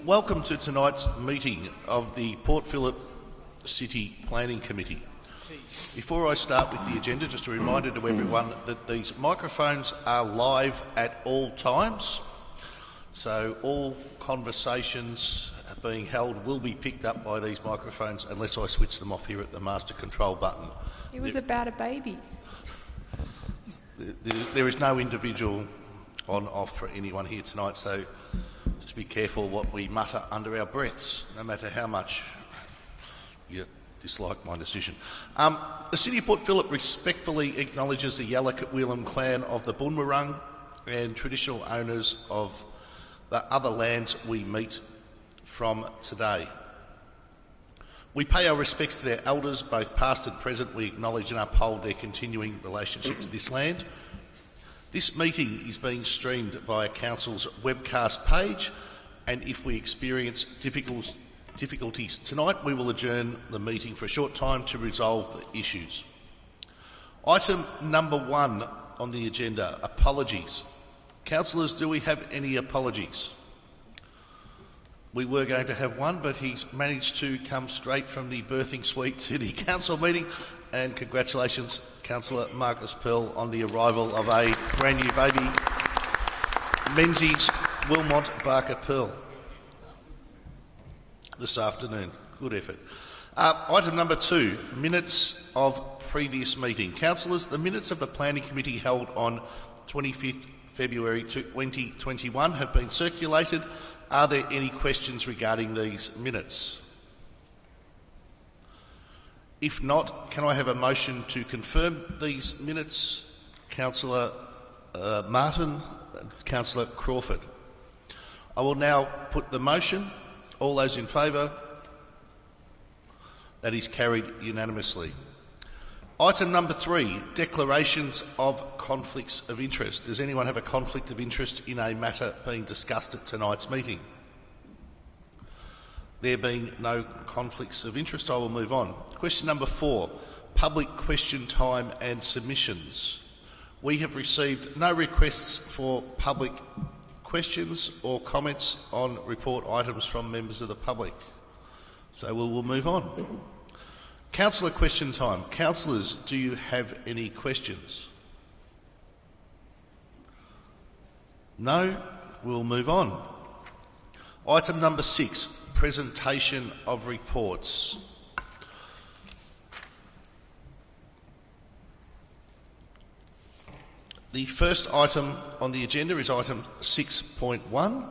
Welcome to tonight's meeting of the Port Phillip City Planning Committee. Before I start with the agenda, just a reminder to everyone that these microphones are live at all times, so all conversations being held will be picked up by these microphones unless I switch them off here at the master control button. It was about a baby. There is no individual on-off for anyone here tonight, so just be careful what we mutter under our breaths, no matter how much you dislike my decision. The City of Port Phillip respectfully acknowledges the Yalukit clan of the Bunwurrung and traditional owners of the other lands we meet from today. We pay our respects to their elders, both past and present. We acknowledge and uphold their continuing relationship to this land. This meeting is being streamed via Council's webcast page, and if we experience difficulties tonight, we will adjourn the meeting for a short time to resolve the issues. Item number 1 on the agenda, apologies. Councillors, do we have any apologies? We were going to have one, but he's managed to come straight from the birthing suite to the council meeting, and congratulations, Councillor Marcus Pearl, on the arrival of a brand new baby, Menzies Wilmot Barker Pearl, this afternoon. Good effort. Item number 2, minutes of previous meeting. Councillors, the minutes of the Planning Committee held on 25th February 2021 have been circulated. Are there any questions regarding these minutes? If not, can I have a motion to confirm these minutes? Councillor Martin and Councillor Crawford. I will now put the motion. All those in favour? That is carried unanimously. Item number 3, declarations of conflicts of interest. Does anyone have a conflict of interest in a matter being discussed at tonight's meeting? There being no conflicts of interest, I will move on. Question number 4, public question time and submissions. We have received no requests for public questions or comments on report items from members of the public, so we will move on. Councillor question time. Councillors, do you have any questions? No? We'll move on. Item number 6, presentation of reports. The first item on the agenda is item 6.1,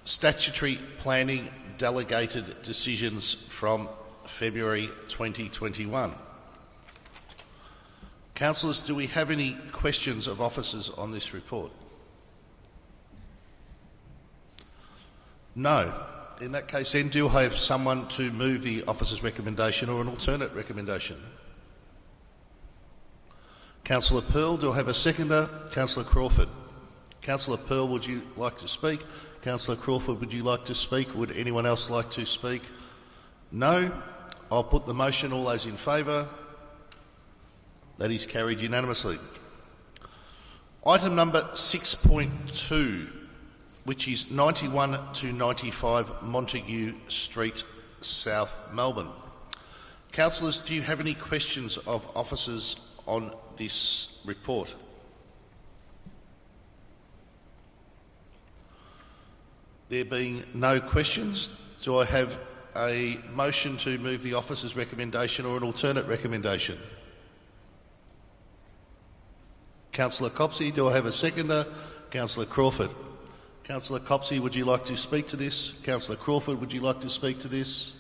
Statutory Planning Delegated Decisions from February 2021. Councillors, do we have any questions of officers on this report? No. In that case then, do I have someone to move the officer's recommendation or an alternate recommendation? Councillor Pearl, do I have a seconder? Councillor Crawford. Councillor Pearl, would you like to speak? Councillor Crawford, would you like to speak? Would anyone else like to speak? No. I'll put the motion. All those in favour? That is carried unanimously. Item number 6.2, which is 91 to 95 Montague Street, South Melbourne. Councillors, do you have any questions of officers on this report? There being no questions, do I have a motion to move the officer's recommendation or an alternate recommendation? Councillor Copsey, do I have a seconder? Councillor Crawford. Councillor Copsey, would you like to speak to this? Councillor Crawford, would you like to speak to this?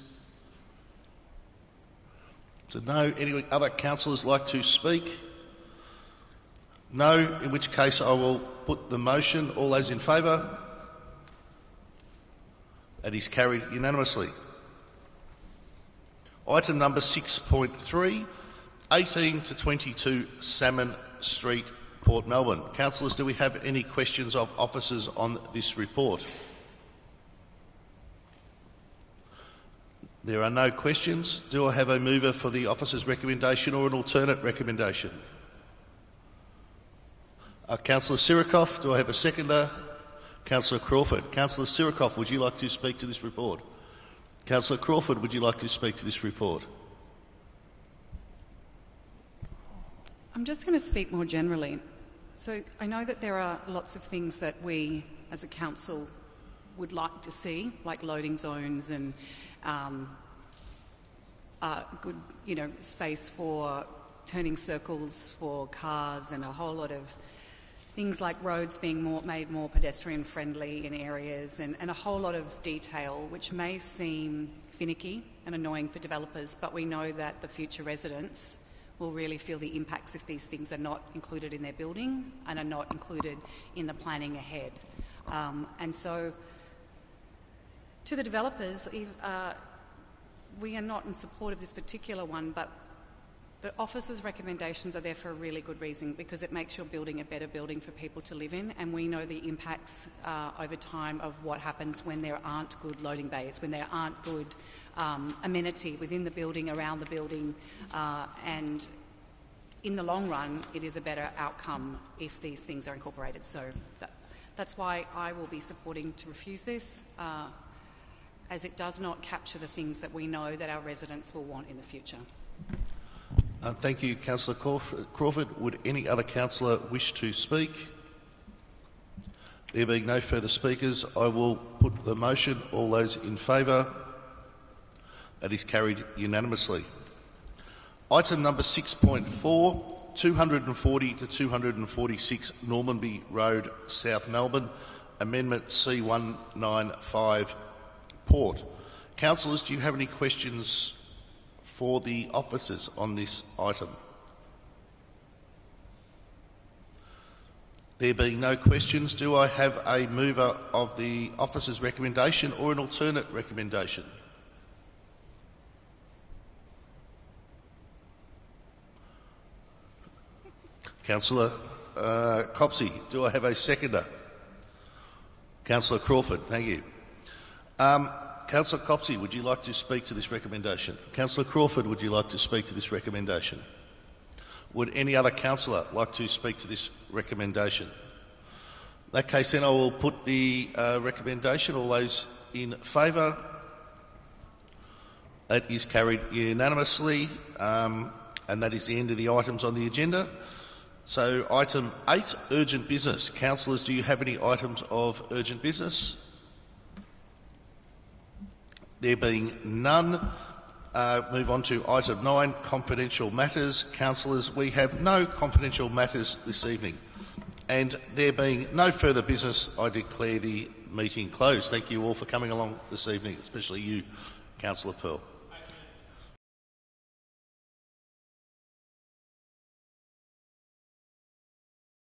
So no. Any other councillors like to speak? No, in which case I will put the motion. All those in favour? That is carried unanimously. Item number 6.3, 18 to 22 Salmon Street, Port Melbourne. Councillors, do we have any questions of officers on this report? There are no questions. Do I have a mover for the officer's recommendation or an alternate recommendation? Councillor Sirikoff, do I have a seconder? Councillor Crawford. Councillor Sirikoff, would you like to speak to this report? Councillor Crawford, would you like to speak to this report? I'm just going to speak more generally. So I know that there are lots of things that we as a council would like to see, like loading zones and good, space for turning circles for cars and a whole lot of things like roads being made more pedestrian friendly in areas and a whole lot of detail which may seem finicky and annoying for developers, but we know that the future residents will really feel the impacts if these things are not included in their building and are not included in the planning ahead. And so to the developers, we are not in support of this particular one, but the officer's recommendations are there for a really good reason, because it makes your building a better building for people to live in, and we know the impacts over time of what happens when there aren't good loading bays, when there aren't good amenity within the building, around the building, and in the long run it is a better outcome if these things are incorporated. So that's why I will be supporting to refuse this, as it does not capture the things that we know that our residents will want in the future. Thank you, Councillor Crawford. Would any other councillor wish to speak? There being no further speakers, I will put the motion. All those in favour? That is carried unanimously. Item number 6.4, 240 to 246 Normanby Road, South Melbourne, Amendment C195, Port. Councillors, do you have any questions for the officers on this item? There being no questions, do I have a mover of the officers' recommendation or an alternate recommendation? Councillor Copsey, do I have a seconder? Councillor Crawford, thank you. Councillor Copsey, would you like to speak to this recommendation? Councillor Crawford, would you like to speak to this recommendation? Would any other councillor like to speak to this recommendation? In that case, then I will put the recommendation. All those in favour? That is carried unanimously, and that is the end of the items on the agenda. So, item 8, urgent business. Councillors, do you have any items of urgent business? There being none, move on to item 9, confidential matters. Councillors, we have no confidential matters this evening. And there being no further business, I declare the meeting closed. Thank you all for coming along this evening, especially you, Councillor Pearl.